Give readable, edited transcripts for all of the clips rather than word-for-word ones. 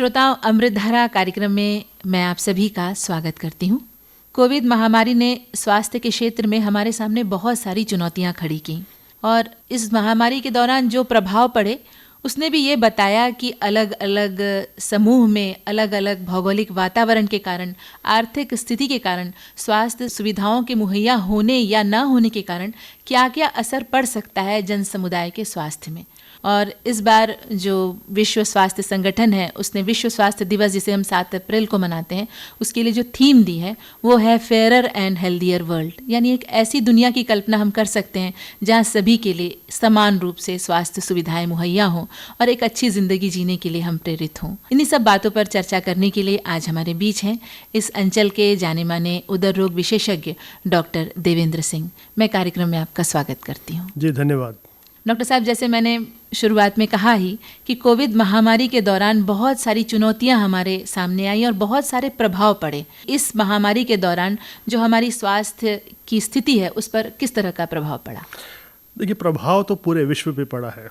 श्रोताओं, अमृतधारा कार्यक्रम में मैं आप सभी का स्वागत करती हूँ। कोविड महामारी ने स्वास्थ्य के क्षेत्र में हमारे सामने बहुत सारी चुनौतियाँ खड़ी की और इस महामारी के दौरान जो प्रभाव पड़े उसने भी ये बताया कि अलग अलग समूह में अलग अलग भौगोलिक वातावरण के कारण, आर्थिक स्थिति के कारण, स्वास्थ्य सुविधाओं के मुहैया होने या न होने के कारण क्या क्या असर पड़ सकता है जन समुदाय के स्वास्थ्य में। और इस बार जो विश्व स्वास्थ्य संगठन है उसने विश्व स्वास्थ्य दिवस, जिसे हम 7 अप्रैल को मनाते हैं, उसके लिए जो थीम दी है वो है फेयरर एंड हेल्दियर वर्ल्ड, यानी एक ऐसी दुनिया की कल्पना हम कर सकते हैं जहां सभी के लिए समान रूप से स्वास्थ्य सुविधाएं मुहैया हों और एक अच्छी ज़िंदगी जीने के लिए हम प्रेरित हों। इन्हीं सब बातों पर चर्चा करने के लिए आज हमारे बीच हैं इस अंचल के जाने माने उदर रोग विशेषज्ञ डॉक्टर देवेंद्र सिंह। मैं कार्यक्रम में आपका स्वागत करती हूँ। जी धन्यवाद। डॉक्टर साहब, जैसे मैंने शुरुआत में कहा ही कि कोविड महामारी के दौरान बहुत सारी चुनौतियां हमारे सामने आई और बहुत सारे प्रभाव पड़े। इस महामारी के दौरान जो हमारी स्वास्थ्य की स्थिति है उस पर किस तरह का प्रभाव पड़ा? देखिए, प्रभाव तो पूरे विश्व पे पड़ा है।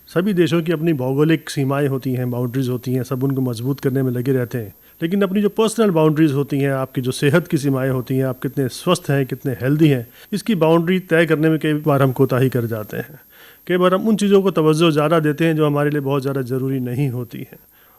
सभी देशों की अपनी भौगोलिक सीमाएं होती हैं, बाउंड्रीज होती हैं, सब उनको मजबूत करने में लगे रहते हैं। लेकिन अपनी जो पर्सनल बाउंड्रीज होती हैं, आपकी जो सेहत की सीमाएं होती हैं, आप कितने स्वस्थ हैं, कितने हेल्दी हैं, इसकी बाउंड्री तय करने में कई बार हम कोताही कर जाते हैं। कई बार हम उन चीज़ों को तवज्जो ज़्यादा देते हैं जो हमारे लिए बहुत ज़्यादा ज़रूरी नहीं होती हैं,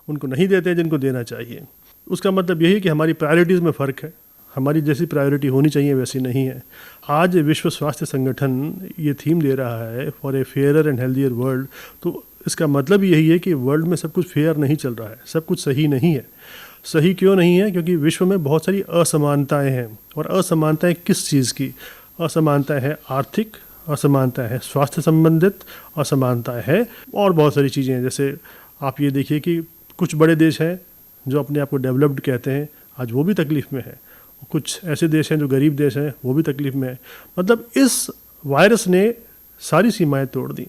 उनको नहीं देते हैं जिनको देना चाहिए। उसका मतलब यही कि हमारी प्रायोरिटीज़ में फ़र्क है। हमारी जैसी प्रायोरिटी होनी चाहिए वैसी नहीं है। आज विश्व स्वास्थ्य संगठन ये थीम दे रहा है for a fairer and healthier world, तो इसका मतलब यही है कि वर्ल्ड में सब कुछ फेयर नहीं चल रहा है, सब कुछ सही नहीं है। सही क्यों नहीं है? क्योंकि विश्व में बहुत सारी असमानताएँ हैं। और असमानताएँ किस चीज़ की? असमानता है आर्थिक, असमानता है स्वास्थ्य संबंधित, असमानता है और बहुत सारी चीज़ें हैं। जैसे आप ये देखिए कि कुछ बड़े देश हैं जो अपने आप को डेवलप्ड कहते हैं, आज वो भी तकलीफ़ में है। कुछ ऐसे देश हैं जो गरीब देश हैं, वो भी तकलीफ़ में है। मतलब इस वायरस ने सारी सीमाएं तोड़ दी।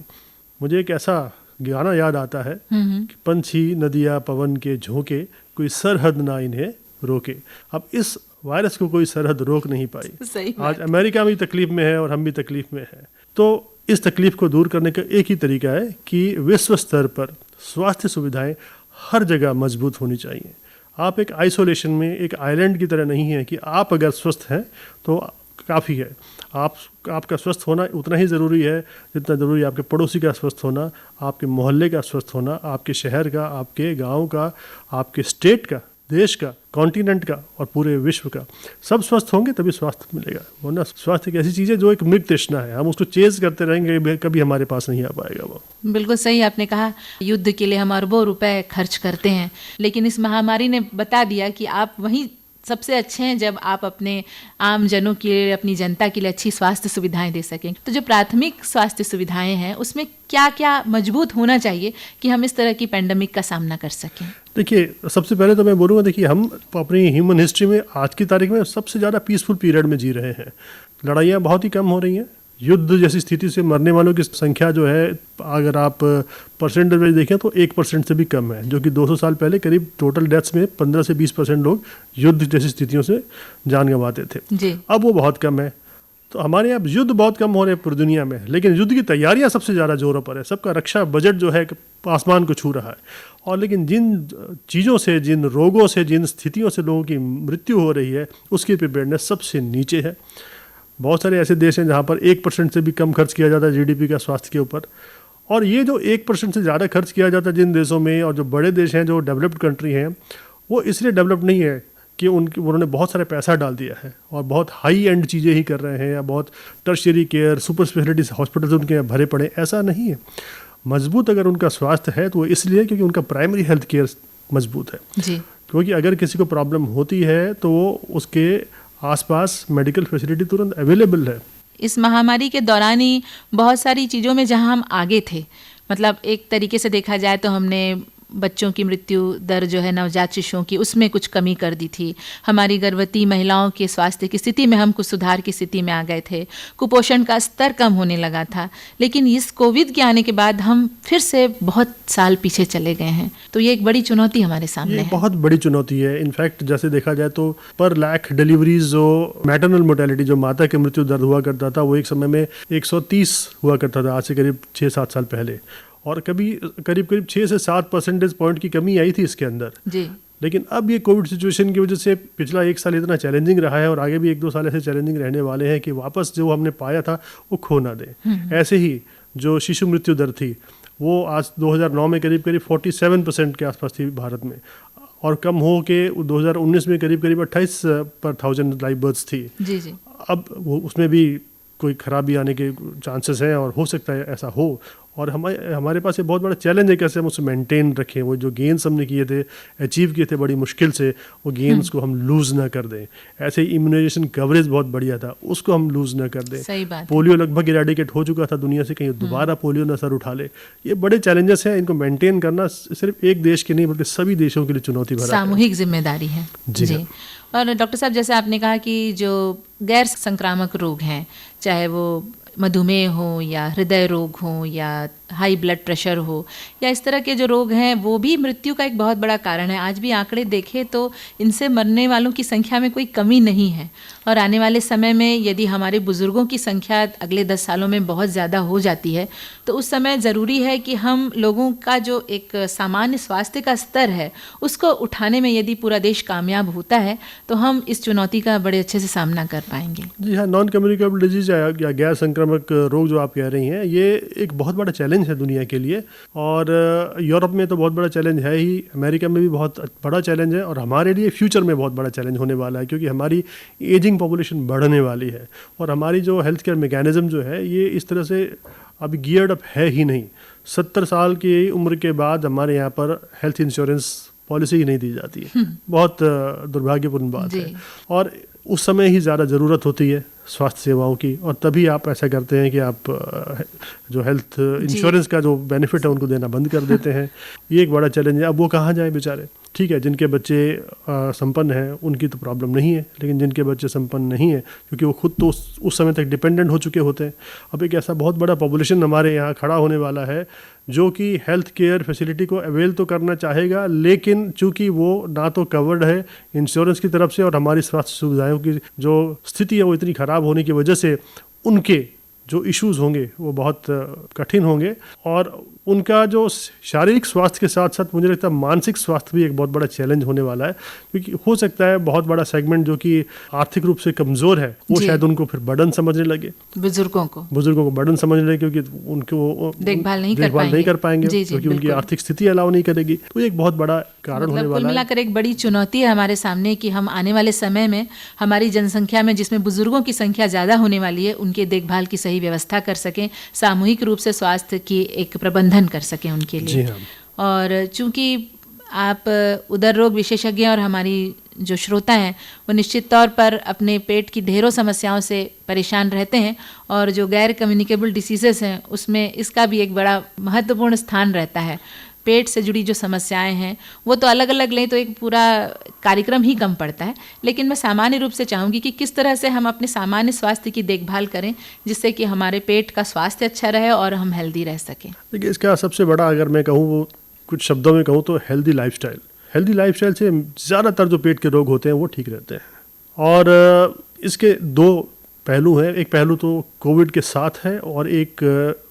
मुझे एक ऐसा गाना याद आता है कि पंछी नदियाँ पवन के झोंके, कोई सरहद ना इन्हें रोके। अब इस वायरस को कोई सरहद रोक नहीं पाई। आज अमेरिका भी तकलीफ में है और हम भी तकलीफ में हैं। तो इस तकलीफ को दूर करने का एक ही तरीका है कि विश्व स्तर पर स्वास्थ्य सुविधाएं हर जगह मजबूत होनी चाहिए। आप एक आइसोलेशन में, एक आइलैंड की तरह नहीं है कि आप अगर स्वस्थ हैं तो काफ़ी है। आपका स्वस्थ होना उतना ही ज़रूरी है जितना ज़रूरी है आपके पड़ोसी का स्वस्थ होना, आपके मोहल्ले का स्वस्थ होना, आपके शहर का, आपके गांव का, आपके स्टेट का, देश का, कॉन्टिनेंट का और पूरे विश्व का। सब स्वस्थ होंगे तभी स्वास्थ्य मिलेगा। वरना स्वास्थ्य एक ऐसी चीज़ है जो एक मृग तृष्णा है, हम उसको चेज करते रहेंगे, कभी हमारे पास नहीं आ पाएगा वो। बिल्कुल सही आपने कहा। युद्ध के लिए हम अरबों रुपए खर्च करते हैं, लेकिन इस महामारी ने बता दिया कि आप वहीं सबसे अच्छे हैं जब आप अपने आम जनों के लिए, अपनी जनता के लिए अच्छी स्वास्थ्य सुविधाएं दे सकें। तो जो प्राथमिक स्वास्थ्य सुविधाएं हैं उसमें क्या क्या मजबूत होना चाहिए कि हम इस तरह की पेंडेमिक का सामना कर सकें? देखिए, सबसे पहले तो मैं बोलूँगा, देखिए हम अपनी ह्यूमन हिस्ट्री में आज की तारीख में सबसे ज़्यादा पीसफुल पीरियड में जी रहे हैं। लड़ाइयाँ बहुत ही कम हो रही हैं। युद्ध जैसी स्थिति से मरने वालों की संख्या जो है, अगर आप परसेंटेज देखें तो 1% से भी कम है, जो कि 200 साल पहले करीब टोटल डेथ्स में 15 से 20% लोग युद्ध जैसी स्थितियों से जान गंवाते थे जी। अब वो बहुत कम है। तो हमारे यहाँ युद्ध बहुत कम हो रहे हैं पूरी दुनिया में, लेकिन युद्ध की तैयारियाँ सबसे ज़्यादा जोरों पर है। सबका रक्षा बजट जो है आसमान को छू रहा है। और लेकिन जिन चीज़ों से, जिन रोगों से, जिन स्थितियों से लोगों की मृत्यु हो रही है, उसकी प्रिपेयर्डनेस सबसे नीचे है। बहुत सारे ऐसे देश हैं जहाँ पर 1% से भी कम खर्च किया जाता है जीडीपी का स्वास्थ्य के ऊपर। और ये जो 1% से ज़्यादा खर्च किया जाता है जिन देशों में, और जो बड़े देश हैं, जो डेवलप्ड कंट्री हैं, वो इसलिए डेवलप नहीं है कि उन्होंने बहुत सारे पैसा डाल दिया है और बहुत हाई एंड चीज़ें ही कर रहे हैं या बहुत tertiary care, super speciality hospitals उनके यहाँ भरे पड़े, ऐसा नहीं है। मजबूत अगर उनका स्वास्थ्य है तो वो इसलिए क्योंकि उनका प्राइमरी हेल्थ केयर मजबूत है जी। क्योंकि अगर किसी को प्रॉब्लम होती है तो उसके आसपास मेडिकल फैसिलिटी तुरंत अवेलेबल है। इस महामारी के दौरान ही बहुत सारी चीज़ों में जहां हम आगे थे, मतलब एक तरीके से देखा जाए तो हमने बच्चों की मृत्यु दर जो है नवजात शिशुओं की, उसमें कुछ कमी कर दी थी। हमारी गर्भवती महिलाओं के स्वास्थ्य की स्थिति में हम कुछ सुधार की स्थिति में आ गए थे। कुपोषण का स्तर कम होने लगा था। लेकिन इस कोविड के आने के बाद हम फिर से बहुत साल पीछे चले गए हैं। तो ये एक बड़ी चुनौती हमारे सामने है। बहुत बड़ी चुनौती है। इनफैक्ट जैसे देखा जाए तो पर लाख डिलीवरीज जो मैटरनल मोर्टेलिटी, जो माता की मृत्यु दर हुआ करता था, वो एक समय में 130 हुआ करता था, आज से करीब 6-7 साल पहले। और कभी करीब करीब 6 से 7 परसेंटेज पॉइंट की कमी आई थी इसके अंदर जी। लेकिन अब ये कोविड सिचुएशन की वजह से पिछला 1 साल इतना चैलेंजिंग रहा है और आगे भी 1-2 साल ऐसे चैलेंजिंग रहने वाले हैं कि वापस जो हमने पाया था वो खो ना दें। ऐसे ही जो शिशु मृत्यु दर थी वो आज 2009 में करीब करीब 47% के आसपास थी भारत में और कम हो के 2019 में करीब करीब 28 पर 1000 लाइव बर्थ्स थी। जी जी। अब वो उसमें भी कोई खराबी आने के चांसेस हैं और हो सकता है ऐसा हो और हमारे पास ये बहुत बड़ा चैलेंज है कैसे हम उसे मेंटेन रखें। वो जो गेन्स हमने किए थे, अचीव किए थे बड़ी मुश्किल से, वो गेन्स को हम लूज़ ना कर दें। ऐसे ही इम्यूनाइजेशन कवरेज बहुत बढ़िया था, उसको हम लूज़ ना कर दें। सही बात। पोलियो लगभग इरेडिकेट हो चुका था दुनिया से, कहीं दोबारा पोलियो न सर उठा ले। ये बड़े चैलेंजेस हैं, इनको मेंटेन करना सिर्फ एक देश के नहीं बल्कि सभी देशों के लिए चुनौती भरा है। सामूहिक जिम्मेदारी है। जी। और डॉक्टर साहब जैसे आपने कहा कि जो गैर संक्रामक रोग हैं, चाहे वो मधुमेह हो या हृदय रोग हो या हाई ब्लड प्रेशर हो या इस तरह के जो रोग हैं, वो भी मृत्यु का एक बहुत बड़ा कारण है। आज भी आंकड़े देखें तो इनसे मरने वालों की संख्या में कोई कमी नहीं है और आने वाले समय में यदि हमारे बुजुर्गों की संख्या अगले 10 सालों में बहुत ज़्यादा हो जाती है तो उस समय ज़रूरी है कि हम लोगों का जो एक सामान्य स्वास्थ्य का स्तर है उसको उठाने में यदि पूरा देश कामयाब होता है तो हम इस चुनौती का बड़े अच्छे से सामना कर पाएंगे। जी हाँ, नॉन कम्युनिकेबल डिजीज या गैर संक्रामक रोग जो आप कह रही हैं, ये एक बहुत बड़ा चैलेंज है दुनिया के लिए और यूरोप में तो बहुत बड़ा चैलेंज है ही, अमेरिका में भी बहुत बड़ा चैलेंज है और हमारे लिए फ्यूचर में बहुत बड़ा चैलेंज होने वाला है क्योंकि हमारी एजिंग पॉपुलेशन बढ़ने वाली है और हमारी जो हेल्थ केयर मैकेनिज्म जो है ये इस तरह से अभी गियर्ड अप है ही नहीं। 70 साल की उम्र के बाद हमारे यहाँ पर हेल्थ इंश्योरेंस पॉलिसी ही नहीं दी जाती है। बहुत दुर्भाग्यपूर्ण बात है और उस समय ही ज़्यादा ज़रूरत होती है स्वास्थ्य सेवाओं की और तभी आप ऐसा करते हैं कि आप जो हेल्थ इंश्योरेंस का जो बेनिफिट है उनको देना बंद कर देते हैं। ये एक बड़ा चैलेंज है। अब वो कहाँ जाएं बेचारे? ठीक है, जिनके बच्चे संपन्न हैं उनकी तो प्रॉब्लम नहीं है, लेकिन जिनके बच्चे संपन्न नहीं है क्योंकि वो खुद तो उस समय तक डिपेंडेंट हो चुके होते हैं। अब एक ऐसा बहुत बड़ा पॉपुलेशन हमारे यहाँ खड़ा होने वाला है जो कि हेल्थ केयर फैसिलिटी को अवेल तो करना चाहेगा लेकिन चूंकि वो ना तो कवर्ड है इंश्योरेंस की तरफ से और हमारी स्वास्थ्य सुविधाओं की जो स्थिति है वो इतनी ख़राब होने की वजह से उनके जो इश्यूज़ होंगे वो बहुत कठिन होंगे और उनका जो शारीरिक स्वास्थ्य के साथ साथ मुझे लगता है मानसिक स्वास्थ्य भी एक बहुत बड़ा चैलेंज होने वाला है क्योंकि हो सकता है बहुत बड़ा सेगमेंट जो कि आर्थिक रूप से कमज़ोर है वो शायद उनको फिर बर्डन समझने लगे, बुजुर्गों को बर्डन समझने लगे क्योंकि उनको देखभाल नहीं कर पाएंगे क्योंकि उनकी आर्थिक स्थिति अलाउ नहीं करेगी। तो एक बहुत बड़ा कारण होने वाला है। कुल मिलाकर एक बड़ी चुनौती है हमारे सामने कि हम आने वाले समय में हमारी जनसंख्या में जिसमें बुजुर्गों की संख्या ज़्यादा होने वाली है उनके देखभाल की सही व्यवस्था कर सकें, सामूहिक रूप से स्वास्थ्य की एक प्रबंधन कर सकें उनके लिए। और चूंकि आप उदर रोग विशेषज्ञ और हमारी जो श्रोता हैं वो निश्चित तौर पर अपने पेट की ढेरों समस्याओं से परेशान रहते हैं और जो गैर कम्युनिकेबल डिसीजेस हैं उसमें इसका भी एक बड़ा महत्वपूर्ण स्थान रहता है। पेट से जुड़ी जो समस्याएं हैं वो तो अलग अलग लें तो एक पूरा कार्यक्रम ही कम पड़ता है, लेकिन मैं सामान्य रूप से चाहूँगी कि किस तरह से हम अपने सामान्य स्वास्थ्य की देखभाल करें जिससे कि हमारे पेट का स्वास्थ्य अच्छा रहे और हम हेल्दी रह सकें। देखिए, इसका सबसे बड़ा अगर मैं कहूँ वो कुछ शब्दों में कहूँ तो हेल्दी लाइफस्टाइल से ज़्यादातर जो पेट के रोग होते हैं वो ठीक रहते हैं। और इसके 2 पहलू हैं, एक पहलू तो कोविड के साथ है और एक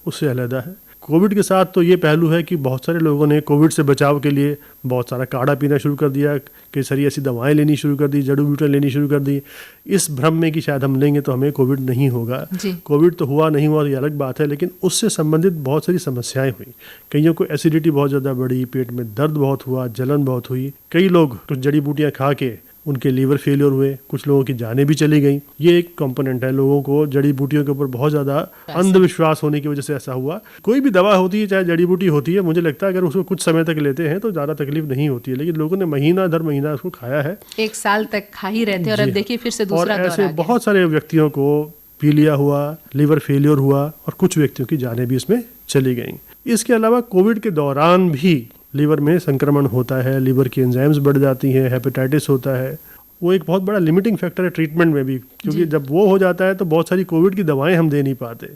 उससे अलहदा है। कोविड के साथ तो ये पहलू है कि बहुत सारे लोगों ने कोविड से बचाव के लिए बहुत सारा काढ़ा पीना शुरू कर दिया, कई सारी ऐसी दवाएं लेनी शुरू कर दी, जड़ी बूटियाँ लेनी शुरू कर दी, इस भ्रम में कि शायद हम लेंगे तो हमें कोविड नहीं होगा। कोविड तो हुआ नहीं हुआ ये अलग बात है, लेकिन उससे संबंधित बहुत सारी समस्याएं हुई। कईयों को एसिडिटी बहुत ज़्यादा बढ़ी, पेट में दर्द बहुत हुआ, जलन बहुत हुई। कई लोग कुछ जड़ी बूटियाँ खा के उनके लीवर फेलियर हुए, कुछ लोगों की जानें भी चली गई। ये एक कंपोनेंट है, लोगों को जड़ी बूटियों के ऊपर बहुत ज़्यादा अंधविश्वास होने की वजह से ऐसा हुआ। कोई भी दवा होती है चाहे जड़ी बूटी होती है, मुझे लगता है अगर उसको कुछ समय तक लेते हैं तो ज़्यादा तकलीफ नहीं होती है, लेकिन लोगों ने महीना दर महीना उसको खाया है, 1 साल तक खा ही रहते और अब देखिए फिर से दूसरा दौर आ गया। ऐसे बहुत सारे व्यक्तियों को पीलिया हुआ, लीवर फेलियर हुआ और कुछ व्यक्तियों की जानें भी इसमें चली गई। इसके अलावा कोविड के दौरान भी लीवर में संक्रमण होता है, लीवर की एंजाइम्स बढ़ जाती हैं, हेपेटाइटिस होता है। वो एक बहुत बड़ा लिमिटिंग फैक्टर है ट्रीटमेंट में भी, क्योंकि जब वो हो जाता है तो बहुत सारी कोविड की दवाएं हम दे नहीं पाते।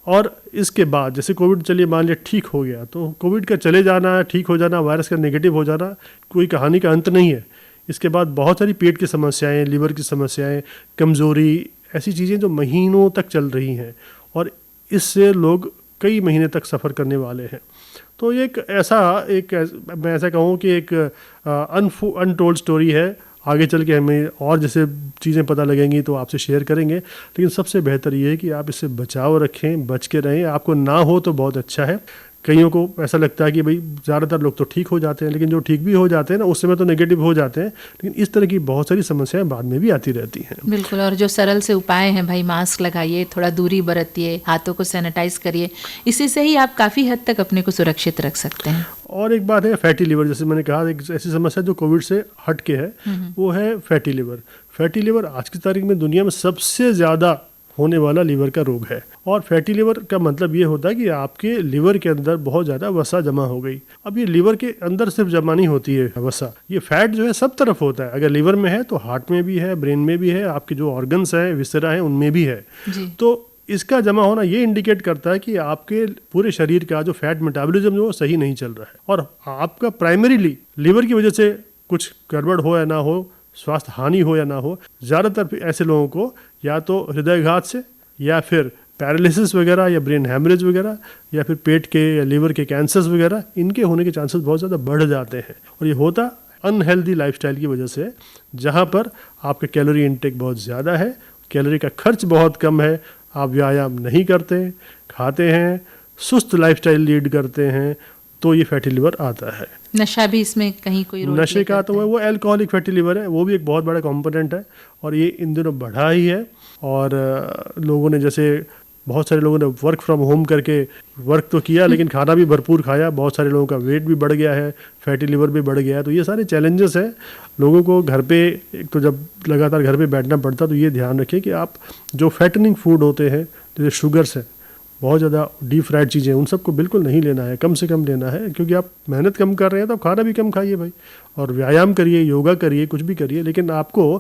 और इसके बाद जैसे कोविड चलिए मान लिया ठीक हो गया, तो कोविड का चले जाना, ठीक हो जाना, वायरस का नेगेटिव हो जाना कोई कहानी का अंत नहीं है। इसके बाद बहुत सारी पेट की समस्याएं, लीवर की समस्याएं, कमज़ोरी, ऐसी चीज़ें जो महीनों तक चल रही हैं और इससे लोग कई महीने तक सफ़र करने वाले हैं। तो ये मैं ऐसा कहूँ कि एक अनटोल्ड स्टोरी है। आगे चल के हमें और जैसे चीज़ें पता लगेंगी तो आपसे शेयर करेंगे, लेकिन सबसे बेहतर ये है कि आप इससे बचाव रखें, बच के रहें। आपको ना हो तो बहुत अच्छा है। कईयों को ऐसा लगता है कि भाई ज़्यादातर लोग तो ठीक हो जाते हैं, लेकिन जो ठीक भी हो जाते हैं ना उस समय तो नेगेटिव हो जाते हैं, लेकिन इस तरह की बहुत सारी समस्याएं बाद में भी आती रहती हैं। बिल्कुल, और जो सरल से उपाय हैं भाई, मास्क लगाइए, थोड़ा दूरी बरतिए, हाथों को सैनिटाइज करिए, इसी से ही आप काफ़ी हद तक अपने को सुरक्षित रख सकते हैं। और एक बात है फैटी लिवर, जैसे मैंने कहा एक ऐसी समस्या जो कोविड से हट के है, वो है फैटी लिवर। फैटी लिवर आज की तारीख में दुनिया में सबसे ज़्यादा होने वाला लीवर का रोग है। और फैटी लिवर का मतलब ये होता है कि आपके लिवर के अंदर बहुत ज़्यादा वसा जमा हो गई। अब ये लिवर के अंदर सिर्फ जमा नहीं होती है वसा, ये फैट जो है सब तरफ होता है। अगर लिवर में है तो हार्ट में भी है, ब्रेन में भी है, आपके जो ऑर्गन्स हैं, विसरा है, उनमें भी है जी। तो इसका जमा होना ये इंडिकेट करता है कि आपके पूरे शरीर का जो फैट मेटाबॉलिज्म जो सही नहीं चल रहा है, और आपका प्राइमरीली लिवर की वजह से कुछ गड़बड़ हो या ना हो, स्वास्थ्य हानि हो या ना हो, ज़्यादातर ऐसे लोगों को या तो हृदयघात से या फिर पैरालिसिस वगैरह या ब्रेन हैमरेज वगैरह या फिर पेट के या लिवर के कैंसर्स वगैरह, इनके होने के चांसेस बहुत ज़्यादा बढ़ जाते हैं। और ये होता अनहेल्दी लाइफस्टाइल की वजह से, जहाँ पर आपका कैलोरी इनटेक बहुत ज़्यादा है, कैलोरी का खर्च बहुत कम है, आप व्यायाम नहीं करते, खाते हैं, सुस्त लाइफस्टाइल लीड करते हैं, तो ये फैटी लिवर आता है। नशा भी इसमें कहीं कोई रोल नशे का तो वो एल्कोहलिक फैटी लिवर है, वो भी एक बहुत बड़ा कंपोनेंट है, और ये इन दिनों बढ़ा ही है। और लोगों ने जैसे बहुत सारे लोगों ने वर्क फ्रॉम होम करके वर्क तो किया, लेकिन खाना भी भरपूर खाया, बहुत सारे लोगों का वेट भी बढ़ गया है, फैटी लिवर भी बढ़ गया है। तो ये सारे चैलेंजेस हैं लोगों को घर पे, एक तो जब लगातार घर पे बैठना पड़ता तो ये ध्यान रखिए कि आप जो फैटनिंग फूड होते हैं, जैसे शुगर्स है, बहुत ज़्यादा डीप फ्राइड चीज़ें, उन सबको बिल्कुल नहीं लेना है, कम से कम लेना है, क्योंकि आप मेहनत कम कर रहे हैं तो आप खाना भी कम खाइए भाई, और व्यायाम करिए, योगा करिए, कुछ भी करिए, लेकिन आपको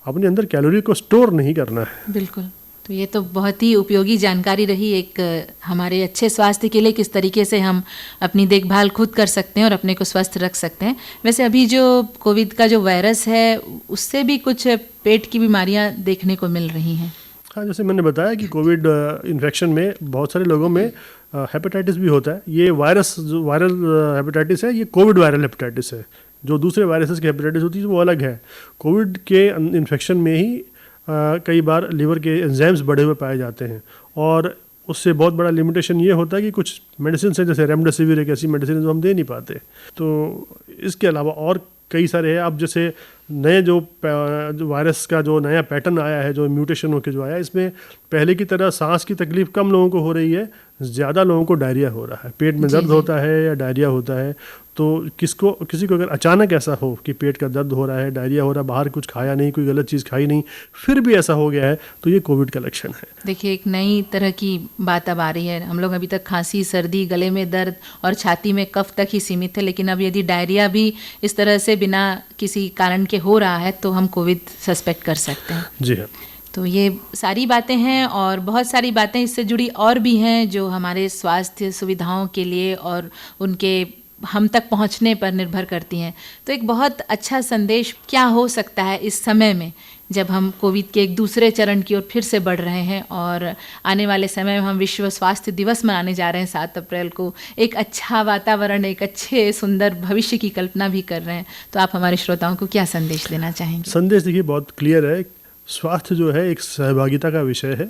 अपने अंदर कैलोरी को स्टोर नहीं करना है। बिल्कुल। तो ये तो बहुत ही उपयोगी जानकारी रही, एक हमारे अच्छे स्वास्थ्य के लिए किस तरीके से हम अपनी देखभाल खुद कर सकते हैं और अपने को स्वस्थ रख सकते हैं। वैसे अभी जो कोविड का जो वायरस है, उससे भी कुछ पेट की बीमारियां देखने को मिल रही हैं। हाँ, जैसे मैंने बताया कि कोविड इन्फेक्शन में बहुत सारे लोगों में हेपेटाइटिस भी होता है। ये वायरस जो वायरल हेपेटाइटिस है, ये कोविड वायरल हेपेटाइटिस है। जो दूसरे वायरसेस की हेपेटाइटिस होती है वो अलग है। कोविड के इन्फेक्शन में ही कई बार लिवर के एंजाइम्स बढ़े हुए पाए जाते हैं, और उससे बहुत बड़ा लिमिटेशन ये होता है कि कुछ मेडिसिन है, जैसे रेमडेसिविर एक ऐसी मेडिसिन है जो हम दे नहीं पाते। तो इसके अलावा और कई सारे हैं। अब जैसे नए जो वायरस का जो नया पैटर्न आया है, जो म्यूटेशन होकर जो आया है, इसमें पहले की तरह सांस की तकलीफ कम लोगों को हो रही है, ज़्यादा लोगों को डायरिया हो रहा है, पेट में दर्द होता है या डायरिया होता है। तो किसी को अगर अचानक ऐसा हो कि पेट का दर्द हो रहा है, डायरिया हो रहा है, बाहर कुछ खाया नहीं, कोई गलत चीज़ खाई नहीं, फिर भी ऐसा हो गया है, तो ये कोविड का लक्षण है। देखिए, एक नई तरह की बात अब आ रही है। हम लोग अभी तक खांसी, सर्दी, गले में दर्द और छाती में कफ तक ही सीमित थे, लेकिन अब यदि डायरिया भी इस तरह से बिना किसी कारण के हो रहा है तो हम कोविड सस्पेक्ट कर सकते हैं। जी हाँ। तो ये सारी बातें हैं, और बहुत सारी बातें इससे जुड़ी और भी हैं जो हमारे स्वास्थ्य सुविधाओं के लिए और उनके हम तक पहुंचने पर निर्भर करती हैं। तो एक बहुत अच्छा संदेश क्या हो सकता है इस समय में, जब हम कोविड के एक दूसरे चरण की ओर फिर से बढ़ रहे हैं, और आने वाले समय में हम विश्व स्वास्थ्य दिवस मनाने जा रहे हैं 7 अप्रैल को, एक अच्छा वातावरण, एक अच्छे सुंदर भविष्य की कल्पना भी कर रहे हैं। तो आप हमारे श्रोताओं को क्या संदेश देना चाहेंगे? संदेश देखिए बहुत क्लियर है। स्वास्थ्य जो है एक सहभागिता का विषय है,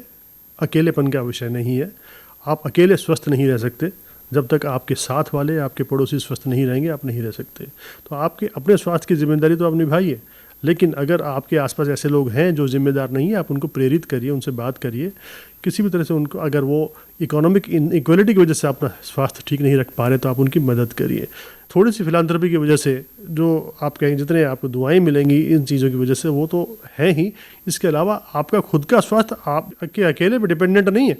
अकेलेपन का विषय नहीं है। आप अकेले स्वस्थ नहीं रह सकते। जब तक आपके साथ वाले, आपके पड़ोसी स्वस्थ नहीं रहेंगे, आप नहीं रह सकते। तो आपके अपने स्वास्थ्य की जिम्मेदारी तो आप निभाइए, लेकिन अगर आपके आसपास ऐसे लोग हैं जो जिम्मेदार नहीं है, आप उनको प्रेरित करिए, उनसे बात करिए किसी भी तरह से। उनको अगर वो इकोनॉमिक इनइक्वालिटी की वजह से अपना स्वास्थ्य ठीक नहीं रख पा रहे तो आप उनकी मदद करिए। थोड़ी सी फिलांथ्रोपी की वजह से जो आप कहेंगे, जितने आपको दुआएं मिलेंगी इन चीज़ों की वजह से, वो तो है ही। इसके अलावा आपका खुद का स्वास्थ्य आप अकेले पर डिपेंडेंट नहीं है,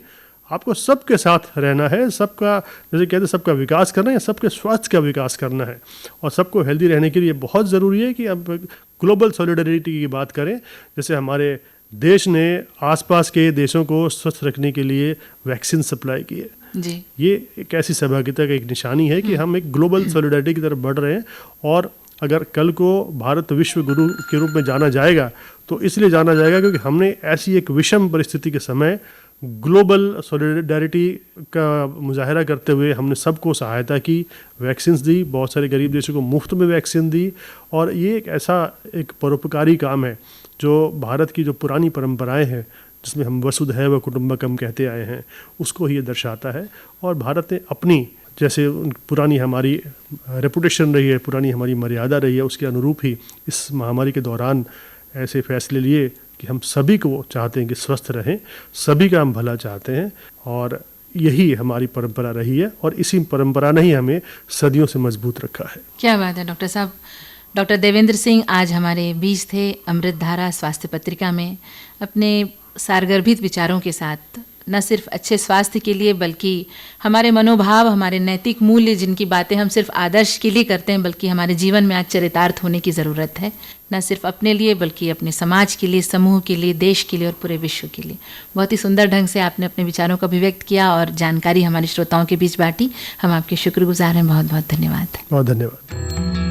आपको सबके साथ रहना है। सबका, जैसे कहते हैं, सबका विकास करना है, सबके स्वास्थ्य का विकास करना है। और सबको हेल्दी रहने के लिए बहुत ज़रूरी है कि अब ग्लोबल सॉलिडरिटी की बात करें। जैसे हमारे देश ने आसपास के देशों को स्वस्थ रखने के लिए वैक्सीन सप्लाई की है जी। ये एक ऐसी सहभागिता का एक निशानी है कि हम एक ग्लोबल सॉलिडरिटी की तरफ बढ़ रहे हैं। और अगर कल को भारत विश्व गुरु के रूप में जाना जाएगा तो इसलिए जाना जाएगा क्योंकि हमने ऐसी एक विषम परिस्थिति के समय ग्लोबल सॉलिडारिटी का मुजाहरा करते हुए हमने सबको सहायता की, वैक्सीन्स दी, बहुत सारे गरीब देशों को मुफ्त में वैक्सीन दी। और ये एक ऐसा एक परोपकारी काम है जो भारत की जो पुरानी परंपराएं हैं, जिसमें हम वसुधैव कुटुंबकम कहते आए हैं, उसको ये दर्शाता है। और भारत ने अपनी जैसे पुरानी हमारी रेपुटेशन रही है, पुरानी हमारी मर्यादा रही है, उसके अनुरूप ही इस महामारी के दौरान ऐसे फैसले लिए कि हम सभी को चाहते हैं कि स्वस्थ रहें, सभी का हम भला चाहते हैं। और यही हमारी परंपरा रही है और इसी परंपरा ने ही हमें सदियों से मजबूत रखा है। क्या बात है डॉक्टर साहब। डॉक्टर देवेंद्र सिंह आज हमारे बीच थे अमृत धारा स्वास्थ्य पत्रिका में, अपने सारगर्भित विचारों के साथ न सिर्फ अच्छे स्वास्थ्य के लिए बल्कि हमारे मनोभाव, हमारे नैतिक मूल्य, जिनकी बातें हम सिर्फ आदर्श के लिए करते हैं बल्कि हमारे जीवन में आज चरितार्थ होने की ज़रूरत है, न सिर्फ अपने लिए बल्कि अपने समाज के लिए, समूह के लिए, देश के लिए और पूरे विश्व के लिए। बहुत ही सुंदर ढंग से आपने अपने विचारों को अभिव्यक्त किया और जानकारी हमारे श्रोताओं के बीच बांटी। हम आपके शुक्रगुजार हैं। बहुत बहुत धन्यवाद। बहुत धन्यवाद।